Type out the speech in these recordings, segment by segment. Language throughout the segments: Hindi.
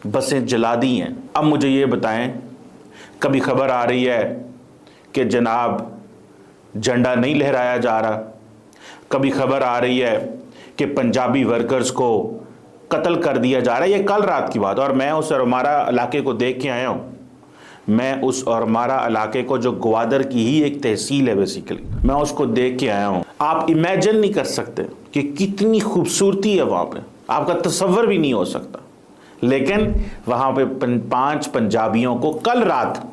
बसें जला दी हैं। अब मुझे ये बताएं, कभी खबर आ रही है कि जनाब झंडा नहीं लहराया जा रहा, कभी खबर आ रही है कि पंजाबी वर्कर्स को कत्ल कर दिया जा रहा है। ये कल रात की बात, और मैं उस औरमारा इलाके को देख के आया हूँ। मैं उस औरमारा इलाके को, जो ग्वादर की ही एक तहसील है बेसिकली, मैं उसको देख के आया हूँ। आप इमेजिन नहीं कर सकते कि कितनी खूबसूरती है वहाँ पे, आपका तसव्वुर भी नहीं हो सकता। लेकिन वहाँ पे 5 पंजाबियों को कल रात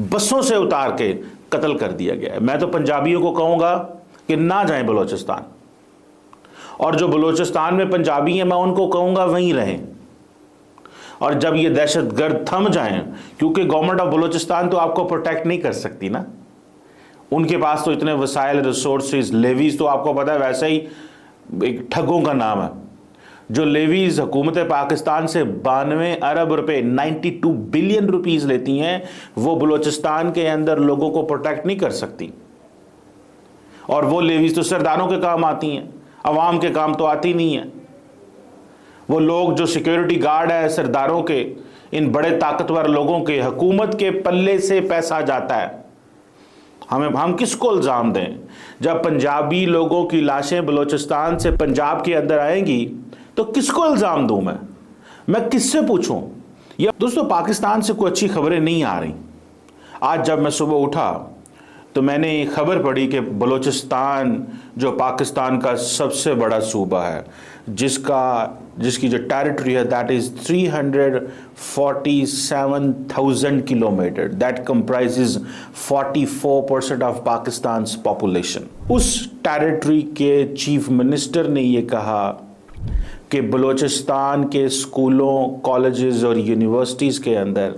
बसों से उतार के कत्ल कर दिया गया है। मैं तो पंजाबियों को कहूँगा कि ना जाएं बलूचिस्तान, और जो बलूचिस्तान में पंजाबी हैं मैं उनको कहूँगा वहीं रहें। और जब ये दहशतगर्द थम जाएं, क्योंकि गवर्नमेंट ऑफ बलूचिस्तान तो आपको प्रोटेक्ट नहीं कर सकती ना, उनके पास तो इतने वसाइल, रिसोर्सेज, लेवीज तो आपको पता है वैसे ही एक ठगों का नाम है। जो लेवीज हुकूमत पाकिस्तान से 92 अरब रुपए 92 बिलियन रुपीस लेती हैं, वो बलूचिस्तान के अंदर लोगों को प्रोटेक्ट नहीं कर सकती। और वो लेवीज तो सरदारों के काम आती हैं, अवाम के काम तो आती नहीं है। वो लोग जो सिक्योरिटी गार्ड है सरदारों के, इन बड़े ताकतवर लोगों के, हुकूमत के पल्ले से पैसा जाता है। हम किसको इल्ज़ाम दें? जब पंजाबी लोगों की लाशें बलूचिस्तान से पंजाब के अंदर आएंगी तो किसको इल्ज़ाम दूं मैं किससे पूछूं? या दोस्तों, पाकिस्तान से कोई अच्छी खबरें नहीं आ रही। आज जब मैं सुबह उठा तो मैंने खबर पढ़ी कि बलूचिस्तान जो पाकिस्तान का सबसे बड़ा सूबा है, जिसकी जो टेरिटरी है that is 347,000 kilometre, that comprises 44% of Pakistan population. उस टेरिटरी के चीफ मिनिस्टर ने यह कहा कि बलूचिस्तान के स्कूलों, कॉलेजेस और यूनिवर्सिटीज़ के अंदर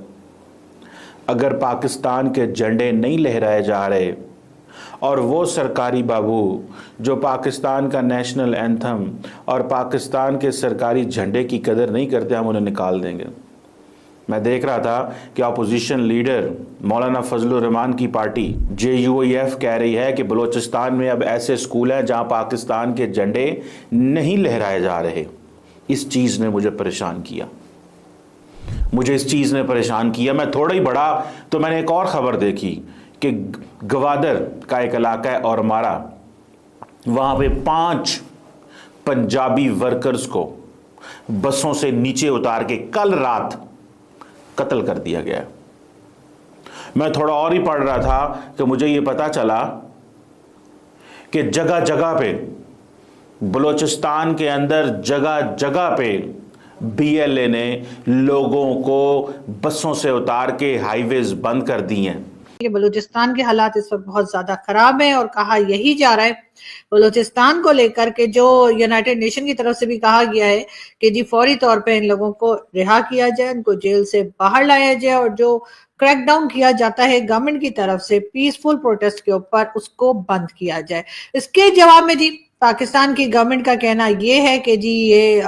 अगर पाकिस्तान के झंडे नहीं लहराए जा रहे, और वो सरकारी बाबू जो पाकिस्तान का नेशनल एंथम और पाकिस्तान के सरकारी झंडे की कदर नहीं करते, हम उन्हें निकाल देंगे। मैं देख रहा था कि अपोजिशन लीडर मौलाना फजलुर रहमान की पार्टी JUIF कह रही है कि बलूचिस्तान में अब ऐसे स्कूल हैं जहां पाकिस्तान के झंडे नहीं लहराए जा रहे। इस चीज़ ने मुझे परेशान किया, मैं थोड़ा ही बड़ा तो मैंने एक और ख़बर देखी कि ग्वादर का एक इलाका है औरमारा, वहाँ पे 5 पंजाबी वर्कर्स को बसों से नीचे उतार के कल रात कत्ल कर दिया गया। मैं थोड़ा और ही पढ़ रहा था कि मुझे ये पता चला कि जगह जगह पे बलूचिस्तान के अंदर जगह जगह पे BLA ने लोगों को बसों से उतार के हाईवेज बंद कर दिए हैं। बलूचिस्तान के हालात इस वक्त बहुत ज्यादा खराब है, और कहा यही जा रहा है बलूचिस्तान को लेकर के, जो यूनाइटेड नेशन की तरफ से भी कहा गया है कि जी फौरी तौर पे इन लोगों को रिहा किया जाए, उनको जेल से बाहर लाया जाए, और जो क्रैकडाउन किया जाता है गवर्नमेंट की तरफ से पीसफुल प्रोटेस्ट के ऊपर, उसको बंद किया जाए। इसके जवाब में जी पाकिस्तान की गवर्नमेंट का कहना ये है कि जी ये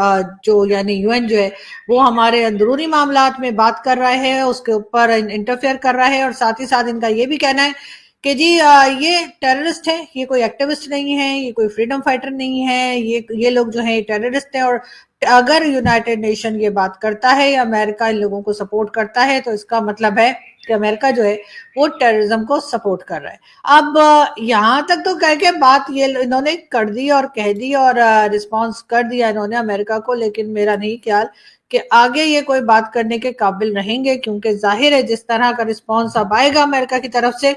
जो यानी UN जो है वो हमारे अंदरूनी मामलात में बात कर रहा है, उसके ऊपर इंटरफेयर कर रहा है, और साथ ही साथ इनका ये भी कहना है कि जी ये टेररिस्ट है, ये कोई एक्टिविस्ट नहीं है, ये कोई फ्रीडम फाइटर नहीं है, ये लोग जो है टेररिस्ट है। और अगर यूनाइटेड नेशन ये बात करता है या अमेरिका इन लोगों को सपोर्ट करता है तो इसका मतलब है कि अमेरिका जो है वो टेररिज्म को सपोर्ट कर रहा है। अब यहाँ तक तो कह के बात ये इन्होंने कर दी और कह दी और रिस्पांस कर दिया इन्होंने अमेरिका को, लेकिन मेरा नहीं ख्याल कि आगे ये कोई बात करने के काबिल रहेंगे, क्योंकि जाहिर है जिस तरह का रिस्पांस अब आएगा अमेरिका की तरफ से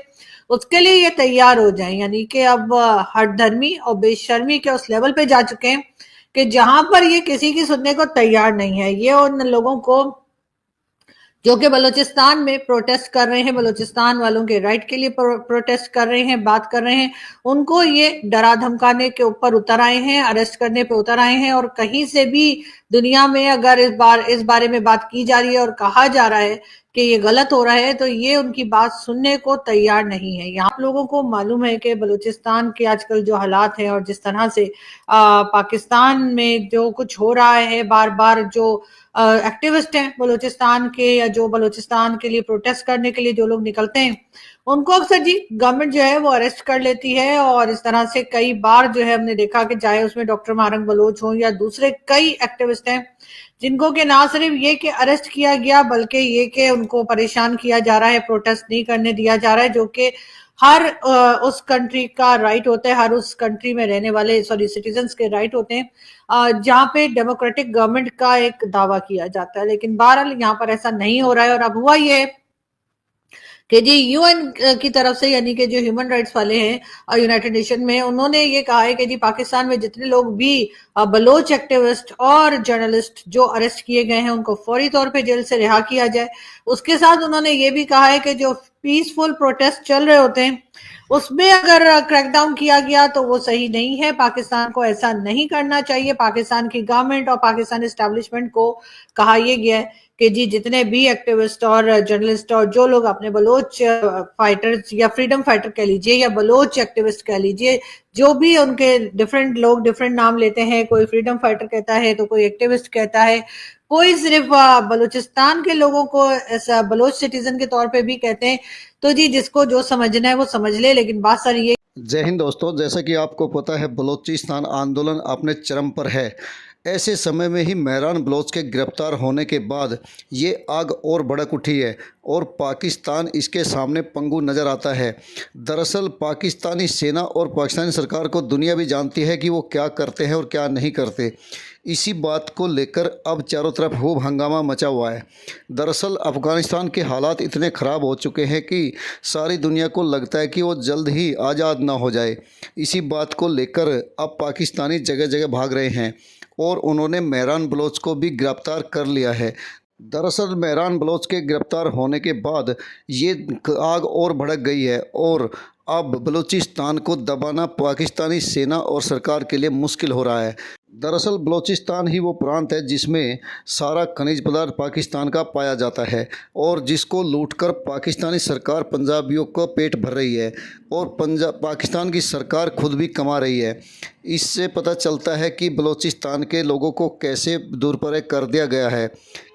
उसके लिए ये तैयार हो जाए। यानी कि अब हठधर्मी और बेशर्मी के उस लेवल पे जा चुके हैं कि जहां पर ये किसी की सुनने को तैयार नहीं है। ये उन लोगों को जो कि बलूचिस्तान में प्रोटेस्ट कर रहे हैं, बलूचिस्तान वालों के राइट के लिए प्रोटेस्ट कर रहे हैं, बात कर रहे हैं, उनको ये डरा धमकाने के ऊपर उतर आए हैं, अरेस्ट करने पे उतर आए हैं। और कहीं से भी दुनिया में अगर इस बारे में बात की जा रही है और कहा जा रहा है कि ये गलत हो रहा है तो ये उनकी बात सुनने को तैयार नहीं है। यहाँ लोगों को मालूम है कि बलूचिस्तान के आजकल जो हालात हैं और जिस तरह से पाकिस्तान में जो कुछ हो रहा है, बार बार जो एक्टिविस्ट हैं बलूचिस्तान के या जो बलूचिस्तान के लिए प्रोटेस्ट करने के लिए जो लोग निकलते हैं उनको अक्सर जी गवर्नमेंट जो है वो अरेस्ट कर लेती है। और इस तरह से कई बार जो है हमने देखा कि चाहे उसमें डॉक्टर मारंग बलोच हो या दूसरे कई एक्टिविस्ट हैं जिनको कि ना सिर्फ ये कि अरेस्ट किया गया बल्कि ये कि उनको परेशान किया जा रहा है, प्रोटेस्ट नहीं करने दिया जा रहा है, जो कि हर उस कंट्री का राइट होता है, हर उस कंट्री में रहने वाले सिटीजन्स के राइट होते हैं जहाँ पे डेमोक्रेटिक गवर्नमेंट का एक दावा किया जाता है। लेकिन बहरहाल यहाँ पर ऐसा नहीं हो रहा है। और अब हुआ ये कि जी यूएन की तरफ से, यानी कि जो ह्यूमन राइट्स वाले हैं यूनाइटेड नेशन में, उन्होंने ये कहा है कि जी पाकिस्तान में जितने लोग भी बलोच एक्टिविस्ट और जर्नलिस्ट जो अरेस्ट किए गए हैं उनको फौरी तौर पे जेल से रिहा किया जाए। उसके साथ उन्होंने ये भी कहा है कि जो पीसफुल प्रोटेस्ट चल रहे होते हैं उसमें अगर क्रैकडाउन किया गया तो वो सही नहीं है, पाकिस्तान को ऐसा नहीं करना चाहिए। पाकिस्तान की गवर्नमेंट और पाकिस्तान एस्टैब्लिशमेंट को कहा यह गया है कि जी जितने भी एक्टिविस्ट और जर्नलिस्ट और जो लोग अपने बलोच फाइटर्स या फ्रीडम फाइटर कह लीजिए या बलोच एक्टिविस्ट कह लीजिए, जो भी उनके डिफरेंट लोग डिफरेंट नाम लेते हैं, कोई फ्रीडम फाइटर कहता है तो कोई एक्टिविस्ट कहता है, कोई सिर्फ बलूचिस्तान के लोगों को ऐसा बलोच सिटीजन के तौर पे भी कहते हैं। तो जी जिसको जो समझना है वो समझ ले, लेकिन बात सारी ये। जय हिंद दोस्तों, जैसा कि आपको पता है बलूचिस्तान आंदोलन अपने चरम पर है। ऐसे समय में ही मेहरान बलोच के गिरफ्तार होने के बाद ये आग और भड़क उठी है और पाकिस्तान इसके सामने पंगु नज़र आता है। दरअसल पाकिस्तानी सेना और पाकिस्तानी सरकार को दुनिया भी जानती है कि वो क्या करते हैं और क्या नहीं करते। इसी बात को लेकर अब चारों तरफ खूब हंगामा मचा हुआ है। दरअसल अफ़गानिस्तान के हालात इतने ख़राब हो चुके हैं कि सारी दुनिया को लगता है कि वो जल्द ही आज़ाद ना हो जाए। इसी बात को लेकर अब पाकिस्तानी जगह जगह भाग रहे हैं और उन्होंने मेहरान बलोच को भी गिरफ्तार कर लिया है। दरअसल मेहरान बलोच के गिरफ्तार होने के बाद ये आग और भड़क गई है और अब बलूचिस्तान को दबाना पाकिस्तानी सेना और सरकार के लिए मुश्किल हो रहा है। दरअसल बलूचिस्तान ही वो प्रांत है जिसमें सारा खनिज पदार्थ पाकिस्तान का पाया जाता है और जिसको लूटकर पाकिस्तानी सरकार पंजाबियों को पेट भर रही है और पाकिस्तान की सरकार खुद भी कमा रही है। इससे पता चलता है कि बलूचिस्तान के लोगों को कैसे दूरपरे कर दिया गया है।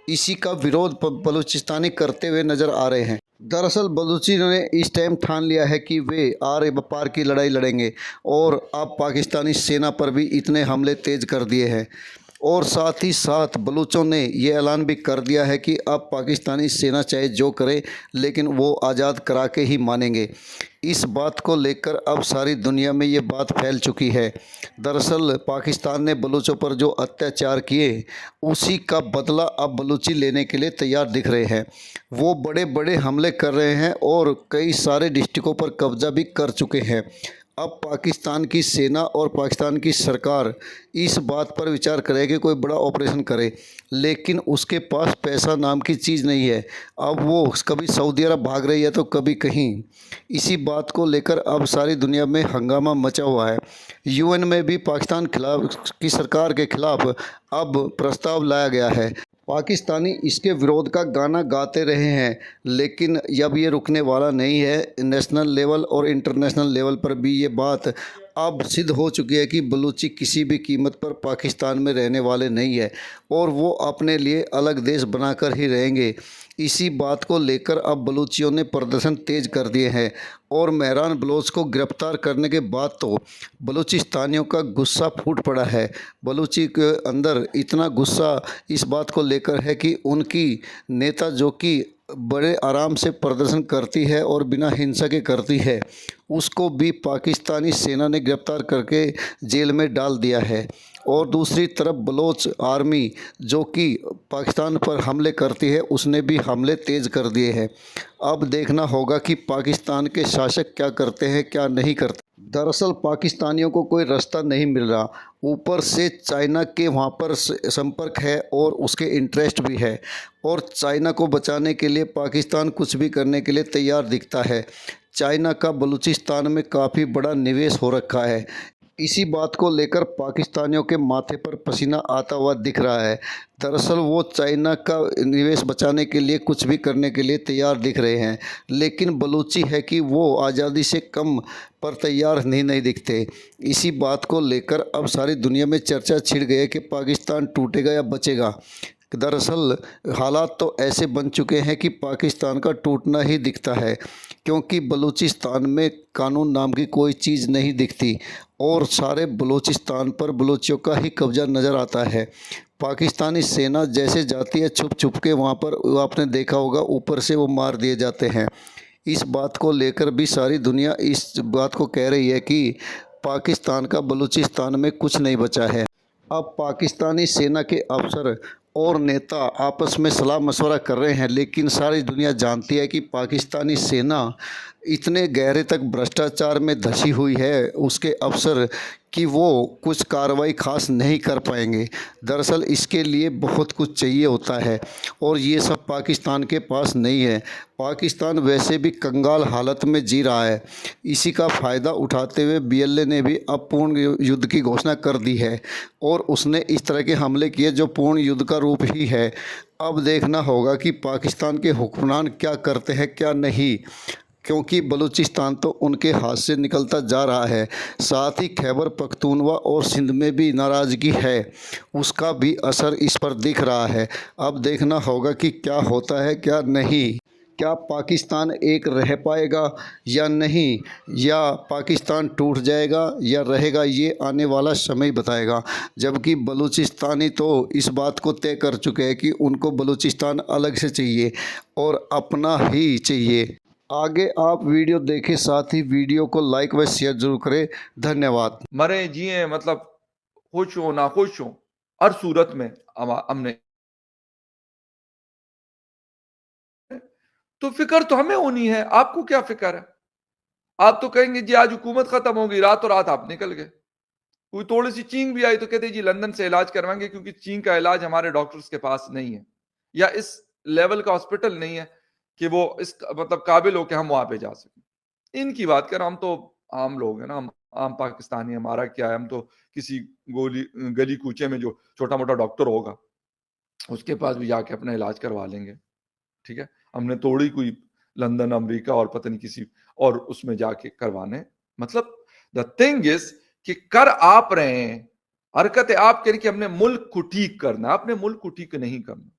इसी का विरोध बलूचिस्तानी करते हुए नज़र आ रहे हैं। दरअसल बलूची ने इस टाइम ठान लिया है कि वे आर पार की लड़ाई लड़ेंगे और अब पाकिस्तानी सेना पर भी इतने हमले तेज़ कर दिए हैं और साथ ही साथ बलूचों ने ये ऐलान भी कर दिया है कि अब पाकिस्तानी सेना चाहे जो करे लेकिन वो आज़ाद करा के ही मानेंगे। इस बात को लेकर अब सारी दुनिया में ये बात फैल चुकी है। दरअसल पाकिस्तान ने बलूचों पर जो अत्याचार किए उसी का बदला अब बलूची लेने के लिए तैयार दिख रहे हैं। वो बड़े बड़े हमले कर रहे हैं और कई सारे डिस्ट्रिक्टों पर कब्जा भी कर चुके हैं। अब पाकिस्तान की सेना और पाकिस्तान की सरकार इस बात पर विचार करे कि कोई बड़ा ऑपरेशन करे, लेकिन उसके पास पैसा नाम की चीज़ नहीं है। अब वो कभी सऊदी अरब भाग रही है तो कभी कहीं। इसी बात को लेकर अब सारी दुनिया में हंगामा मचा हुआ है। यूएन में भी पाकिस्तान की सरकार के खिलाफ अब प्रस्ताव लाया गया है। पाकिस्तानी इसके विरोध का गाना गाते रहे हैं, लेकिन अब ये रुकने वाला नहीं है। नेशनल लेवल और इंटरनेशनल लेवल पर भी ये बात अब सिद्ध हो चुकी है कि बलूची किसी भी कीमत पर पाकिस्तान में रहने वाले नहीं है और वो अपने लिए अलग देश बनाकर ही रहेंगे। इसी बात को लेकर अब बलूचियों ने प्रदर्शन तेज़ कर दिए हैं और मेहरान बलोच को गिरफ्तार करने के बाद तो बलूचिस्तानियों का गुस्सा फूट पड़ा है। बलूची के अंदर इतना गुस्सा इस बात को लेकर है कि उनकी नेता जो कि बड़े आराम से प्रदर्शन करती है और बिना हिंसा के करती है, उसको भी पाकिस्तानी सेना ने गिरफ्तार करके जेल में डाल दिया है। और दूसरी तरफ बलोच आर्मी जो कि पाकिस्तान पर हमले करती है उसने भी हमले तेज़ कर दिए हैं। अब देखना होगा कि पाकिस्तान के शासक क्या करते हैं क्या नहीं करते। दरअसल पाकिस्तानियों को कोई रास्ता नहीं मिल रहा, ऊपर से चाइना के वहाँ पर संपर्क है और उसके इंटरेस्ट भी है और चाइना को बचाने के लिए पाकिस्तान कुछ भी करने के लिए तैयार दिखता है। चाइना का बलूचिस्तान में काफ़ी बड़ा निवेश हो रखा है। इसी बात को लेकर पाकिस्तानियों के माथे पर पसीना आता हुआ दिख रहा है। दरअसल वो चाइना का निवेश बचाने के लिए कुछ भी करने के लिए तैयार दिख रहे हैं, लेकिन बलूची है कि वो आज़ादी से कम पर तैयार नहीं दिखते। इसी बात को लेकर अब सारी दुनिया में चर्चा छिड़ गई है कि पाकिस्तान टूटेगा या बचेगा। दरअसल हालात तो ऐसे बन चुके हैं कि पाकिस्तान का टूटना ही दिखता है, क्योंकि बलूचिस्तान में कानून नाम की कोई चीज़ नहीं दिखती और सारे बलूचिस्तान पर बलूचियों का ही कब्जा नज़र आता है। पाकिस्तानी सेना जैसे जाती है छुप छुप के वहाँ पर, आपने देखा होगा ऊपर से वो मार दिए जाते हैं। इस बात को लेकर भी सारी दुनिया इस बात को कह रही है कि पाकिस्तान का बलूचिस्तान में कुछ नहीं बचा है। अब पाकिस्तानी सेना के अफसर और नेता आपस में सलाह मशवरा कर रहे हैं, लेकिन सारी दुनिया जानती है कि पाकिस्तानी सेना इतने गहरे तक भ्रष्टाचार में धंसी हुई है उसके अफसर कि वो कुछ कार्रवाई खास नहीं कर पाएंगे। दरअसल इसके लिए बहुत कुछ चाहिए होता है और ये सब पाकिस्तान के पास नहीं है। पाकिस्तान वैसे भी कंगाल हालत में जी रहा है। इसी का फ़ायदा उठाते हुए बीएलए ने भी अब पूर्ण युद्ध की घोषणा कर दी है और उसने इस तरह के हमले किए जो पूर्ण युद्ध का रूप ही है। अब देखना होगा कि पाकिस्तान के हुक्मरान क्या करते हैं क्या नहीं, क्योंकि बलूचिस्तान तो उनके हाथ से निकलता जा रहा है। साथ ही खैबर पख्तूनवा और सिंध में भी नाराज़गी है, उसका भी असर इस पर दिख रहा है। अब देखना होगा कि क्या होता है क्या नहीं, क्या पाकिस्तान एक रह पाएगा या नहीं, या पाकिस्तान टूट जाएगा या रहेगा, ये आने वाला समय बताएगा। जबकि बलूचिस्तानी तो इस बात को तय कर चुके हैं कि उनको बलूचिस्तान अलग से चाहिए और अपना ही चाहिए। आगे आप वीडियो देखें, साथ ही वीडियो को लाइक व शेयर जरूर करें। धन्यवाद। मरे जिए, मतलब खुश हो ना खुश हो, हर सूरत में हमने तो फिक्र तो हमें होनी है। आपको क्या फिक्र है? आप तो कहेंगे जी आज हुकूमत खत्म होगी, रातों रात आप निकल गए। कोई थोड़ी सी चींग भी आई तो कहते जी लंदन से इलाज करवाएंगे, क्योंकि चींग का इलाज हमारे डॉक्टर्स के पास नहीं है या इस लेवल का हॉस्पिटल नहीं है कि वो इस मतलब काबिल हो कि हम वहां पे जा सकें। इनकी बात कर, हम तो आम लोग हैं ना, हम आम पाकिस्तानी, हमारा क्या है? हम तो किसी गली कूचे में जो छोटा मोटा डॉक्टर होगा उसके पास भी जाके अपना इलाज करवा लेंगे। ठीक है, हमने थोड़ी कोई लंदन, अमेरिका और पता नहीं किसी और उसमें जाके करवाने। मतलब द थिंग इज कि कर आप रहे हैं, हरकतें आप करें कि हमने मुल्क को ठीक करना। आपने मुल्क को ठीक नहीं करना।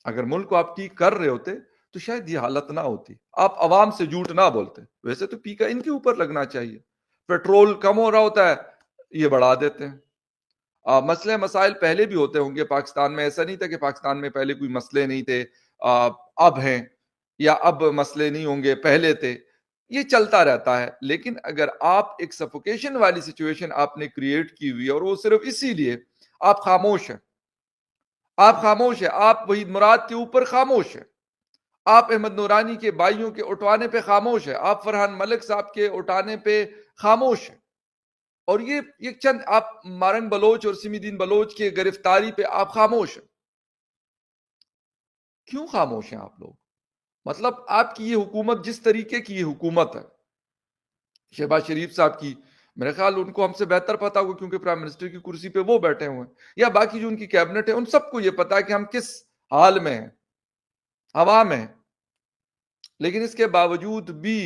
अगर मुल्क को आप ठीक कर रहे होते तो शायद ये हालत ना होती। आप अवाम से झूठ ना बोलते। वैसे तो पीका इनके ऊपर लगना चाहिए। पेट्रोल कम हो रहा होता है, ये बढ़ा देते हैं। मसले मसाइल पहले भी होते होंगे पाकिस्तान में। ऐसा नहीं था कि पाकिस्तान में पहले कोई मसले नहीं थे, अब हैं, या अब मसले नहीं होंगे, पहले थे। ये चलता रहता है। लेकिन अगर आप एक सफोकेशन वाली सिचुएशन आपने क्रिएट की हुई है और वो सिर्फ इसीलिए आप खामोश हैं, आप खामोश है, आप वहीद मुराद के ऊपर खामोश है, आप अहमद नूरानी के भाइयों के उठवाने पे खामोश है, आप फरहान मलिक साहब के उठाने पे खामोश है, और ये चंद आप मारंग बलोच और सिमीदीन बलोच के गिरफ्तारी पे आप खामोश हैं। क्यों खामोश हैं आप लोग? मतलब आपकी ये हुकूमत, जिस तरीके की ये हुकूमत है, शहबाज शरीफ साहब की, मेरे ख्याल उनको हमसे बेहतर पता होगा क्योंकि प्राइम मिनिस्टर की कुर्सी पे वो बैठे हुए हैं, या बाकी जो उनकी कैबिनेट है उन सबको ये पता है कि हम किस हाल में हैं, हवा में हैं। लेकिन इसके बावजूद भी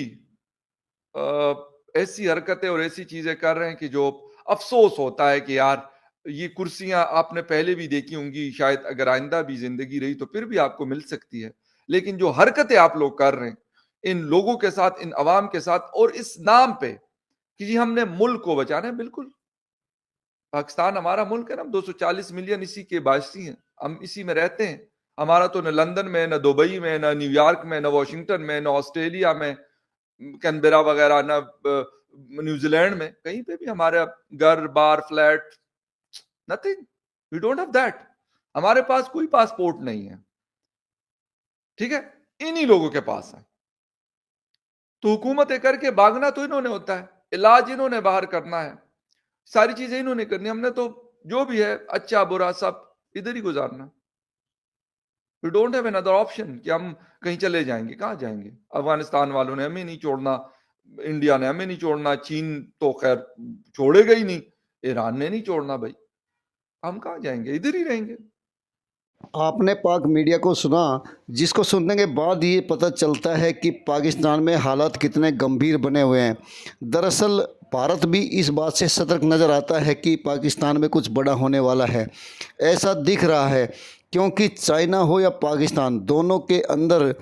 ऐसी हरकतें और ऐसी चीजें कर रहे हैं कि जो अफसोस होता है कि यार ये कुर्सियां आपने पहले भी देखी होंगी, शायद अगर आइंदा भी जिंदगी रही तो फिर भी आपको मिल सकती है। लेकिन जो हरकतें आप लोग कर रहे हैं इन लोगों के साथ, इन अवाम के साथ, और इस नाम पे कि जी हमने मुल्क को बचाना है, बिल्कुल पाकिस्तान हमारा मुल्क है ना, हम 240 मिलियन इसी के बासी हैं, हम इसी में रहते हैं। हमारा तो न लंदन में, न दुबई में, न न्यूयॉर्क में, न वॉशिंगटन में, न ऑस्ट्रेलिया में, कैनबेरा वगैरह, न न्यूजीलैंड में, कहीं पे भी हमारा घर बार flat, nothing, we don't have that. हमारे पास कोई पासपोर्ट नहीं है। ठीक है, इन्हीं लोगों के पास है। तो हुकूमतें करके भागना तो इन्होंने होता है, इलाज इन्होंने बाहर करना है, सारी चीजें इन्होंने करनी। हमने तो जो भी है अच्छा बुरा सब इधर ही गुजारना। We don't have another option कि हम कहीं चले जाएंगे। कहां जाएंगे? अफगानिस्तान वालों ने हमें नहीं छोड़ना, इंडिया ने हमें नहीं छोड़ना, चीन तो खैर छोड़ेगा ही नहीं, ईरान ने नहीं छोड़ना। भाई हम कहां जाएंगे? इधर ही रहेंगे। आपने पाक मीडिया को सुना, जिसको सुनने के बाद ये पता चलता है कि पाकिस्तान में हालात कितने गंभीर बने हुए हैं। दरअसल भारत भी इस बात से सतर्क नज़र आता है कि पाकिस्तान में कुछ बड़ा होने वाला है। ऐसा दिख रहा है क्योंकि चाइना हो या पाकिस्तान, दोनों के अंदर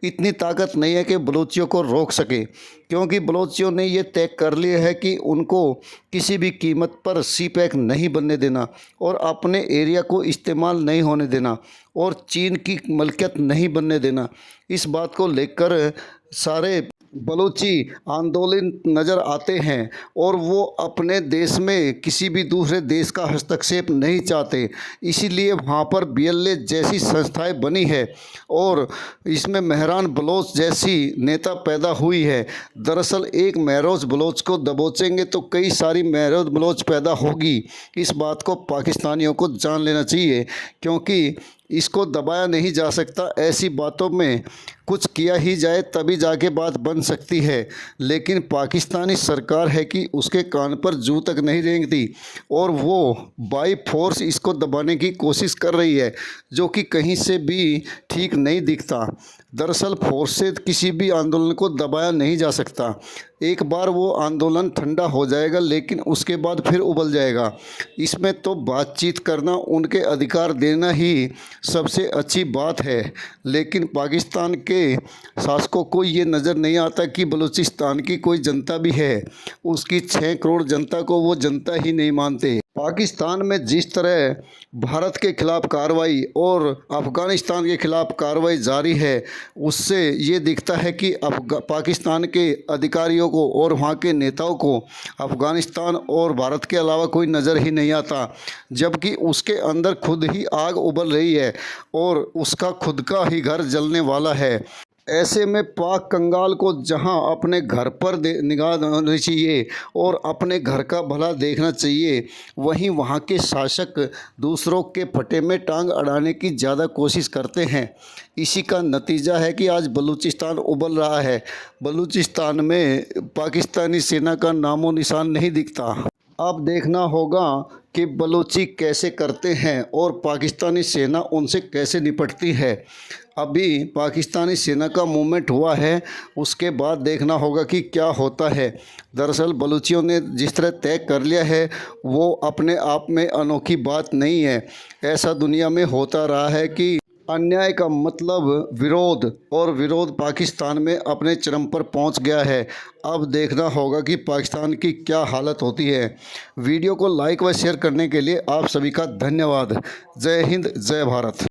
इतनी ताकत नहीं है कि बलूचियों को रोक सके, क्योंकि बलूचियों ने ये तय कर लिया है कि उनको किसी भी कीमत पर सी पैक नहीं बनने देना और अपने एरिया को इस्तेमाल नहीं होने देना और चीन की मलकियत नहीं बनने देना। इस बात को लेकर सारे बलूची आंदोलन नज़र आते हैं और वो अपने देश में किसी भी दूसरे देश का हस्तक्षेप नहीं चाहते, इसीलिए वहाँ पर BLA जैसी संस्थाएं बनी है और इसमें मेहरान बलोच जैसी नेता पैदा हुई है। दरअसल एक महरोज बलोच को दबोचेंगे तो कई सारी महरोज बलोच पैदा होगी। इस बात को पाकिस्तानियों को जान लेना चाहिए, क्योंकि इसको दबाया नहीं जा सकता। ऐसी बातों में कुछ किया ही जाए तभी जाके बात बन सकती है, लेकिन पाकिस्तानी सरकार है कि उसके कान पर जू तक नहीं रेंगती और वो बाई फोर्स इसको दबाने की कोशिश कर रही है, जो कि कहीं से भी ठीक नहीं दिखता। दरअसल फोर्स से किसी भी आंदोलन को दबाया नहीं जा सकता। एक बार वो आंदोलन ठंडा हो जाएगा, लेकिन उसके बाद फिर उबल जाएगा। इसमें तो बातचीत करना, उनके अधिकार देना ही सबसे अच्छी बात है, लेकिन पाकिस्तान के शासकों को ये नज़र नहीं आता कि बलूचिस्तान की कोई जनता भी है। उसकी 6 करोड़ जनता को वो जनता ही नहीं मानते। पाकिस्तान में जिस तरह भारत के खिलाफ कार्रवाई और अफ़गानिस्तान के खिलाफ कार्रवाई जारी है, उससे ये दिखता है कि पाकिस्तान के अधिकारियों को और वहाँ के नेताओं को अफ़गानिस्तान और भारत के अलावा कोई नज़र ही नहीं आता, जबकि उसके अंदर खुद ही आग उबल रही है और उसका खुद का ही घर जलने वाला है। ऐसे में पाक कंगाल को जहां अपने घर पर निगाह देनी चाहिए और अपने घर का भला देखना चाहिए, वहीं वहां के शासक दूसरों के फटे में टांग अड़ाने की ज़्यादा कोशिश करते हैं। इसी का नतीजा है कि आज बलूचिस्तान उबल रहा है। बलूचिस्तान में पाकिस्तानी सेना का नामो निशान नहीं दिखता। अब देखना होगा कि बलूची कैसे करते हैं और पाकिस्तानी सेना उनसे कैसे निपटती है। अभी पाकिस्तानी सेना का मूवमेंट हुआ है, उसके बाद देखना होगा कि क्या होता है। दरअसल बलूचियों ने जिस तरह तय कर लिया है वो अपने आप में अनोखी बात नहीं है। ऐसा दुनिया में होता रहा है कि अन्याय का मतलब विरोध, और विरोध पाकिस्तान में अपने चरम पर पहुंच गया है। अब देखना होगा कि पाकिस्तान की क्या हालत होती है। वीडियो को लाइक व शेयर करने के लिए आप सभी का धन्यवाद। जय हिंद, जय भारत।